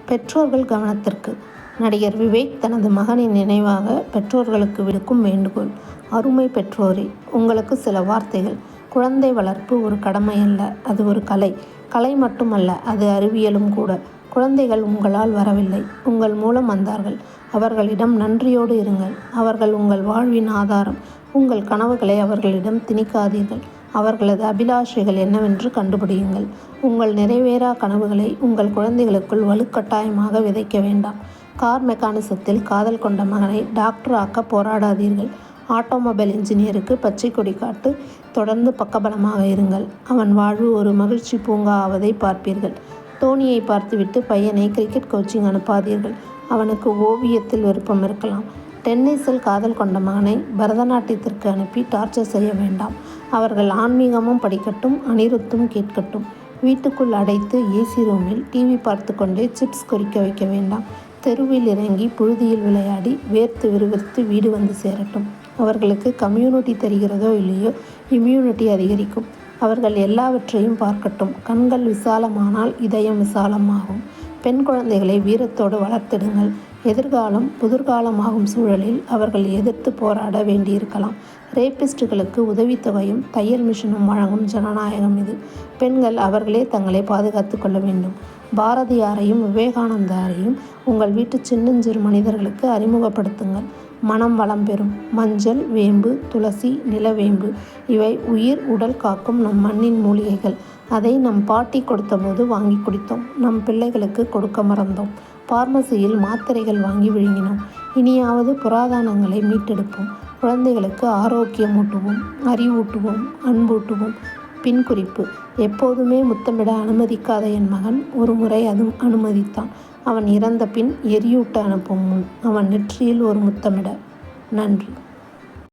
பெற்றோர்கள் கவனத்திற்கு. நடிகர் விவேக் தனது மகனின் நினைவாக பெற்றோர்களுக்கு விடுக்கும் வேண்டுகோள். அருமை பெற்றோரே, உங்களுக்கு சில வார்த்தைகள். குழந்தை வளர்ப்பு ஒரு கடமை அல்ல, அது ஒரு கலை. கலை மட்டுமல்ல, அது அறிவியலும் கூட. குழந்தைகள் உங்களால் வரவில்லை, உங்கள் மூலம் வந்தார்கள். அவர்களிடம் நன்றியோடு இருங்கள். அவர்கள் உங்கள் வாழ்வின் ஆதாரம். உங்கள் கனவுகளை அவர்களிடம் திணிக்காதீர்கள். அவர்களது அபிலாஷைகள் என்னவென்று கண்டுபிடியுங்கள். உங்கள் நிறைவேறா கனவுகளை உங்கள் குழந்தைகளுக்குள் வலுக்கட்டாயமாக விதைக்க வேண்டாம். கார் மெக்கானிசத்தில் காதல் கொண்ட மகனை டாக்டர் ஆக்க போராடாதீர்கள். ஆட்டோமொபைல் இன்ஜினியருக்கு பச்சை கொடி காட்டு. தொடர்ந்து பக்கபலமாக இருங்கள். அவன் வாழ்வு ஒரு மகிழ்ச்சி பூங்கா ஆவதை பார்ப்பீர்கள். தோனியை பார்த்துவிட்டு பையனை கிரிக்கெட் கோச்சிங் அனுப்பாதீர்கள். அவனுக்கு ஓவியத்தில் விருப்பம் இருக்கலாம். டென்னிஸில் காதல் கொண்ட மகனை பரதநாட்டியத்திற்கு அனுப்பி டார்ச்சர் செய்ய வேண்டாம். அவர்கள் ஆன்மீகமும் படிக்கட்டும், அனிருத்தும் கேட்கட்டும். வீட்டுக்குள் அடைத்து ஏசி ரூமில் டிவி பார்த்து கொண்டே சிப்ஸ் கொறிக்க வைக்க வேண்டாம். தெருவில் இறங்கி புழுதியில் விளையாடி வேர்த்து விறுவிறுத்து வீடு வந்து சேரட்டும். அவர்களுக்கு கம்யூனிட்டி தெரிகிறதோ இல்லையோ, இம்யூனிட்டி அதிகரிக்கும். அவர்கள் எல்லாவற்றையும் பார்க்கட்டும். கண்கள் விசாலமானால் இதயம் விசாலமாகும். பெண் குழந்தைகளை வீரத்தோடு வளர்த்திடுங்கள். எதிர்காலம் புதிர்காலமாகும் சூழலில் அவர்கள் எதிர்த்து போராட வேண்டியிருக்கலாம். ரேபிஸ்டுகளுக்கு உதவித்தொகையும் தையல் மிஷினும் வழங்கும் ஜனநாயகம் இது. பெண்கள் அவர்களே தங்களை பாதுகாத்து கொள்ள வேண்டும். பாரதியாரையும் விவேகானந்தாரையும் உங்கள் வீட்டு சின்னஞ்சிறு மனிதர்களுக்கு அறிமுகப்படுத்துங்கள். மனம் வளம் பெறும். மஞ்சள், வேம்பு, துளசி, நிலவேம்பு இவை உயிர் உடல் காக்கும் நம் மண்ணின் மூலிகைகள். அதை நம் பாட்டி கொடுத்தபோது வாங்கி குடித்தோம். நம் பிள்ளைகளுக்கு கொடுக்க மறந்தோம். பார்மசியில் மாத்திரைகள் வாங்கி விழுங்கினோம். இனியாவது புராதனங்களை மீட்டெடுப்போம். குழந்தைகளுக்கு ஆரோக்கியமூட்டுவோம், அறிவூட்டுவோம், அன்பூட்டுவோம். பின் குறிப்பு: எப்போதுமே முத்தமிட அனுமதிக்காத என் மகன் ஒரு முறை அனுமதித்தான். அவன் இறந்த பின் எரியூட்ட அனுப்பும் முன் அவன் நெற்றியில் ஒரு முத்தமிட. நன்றி.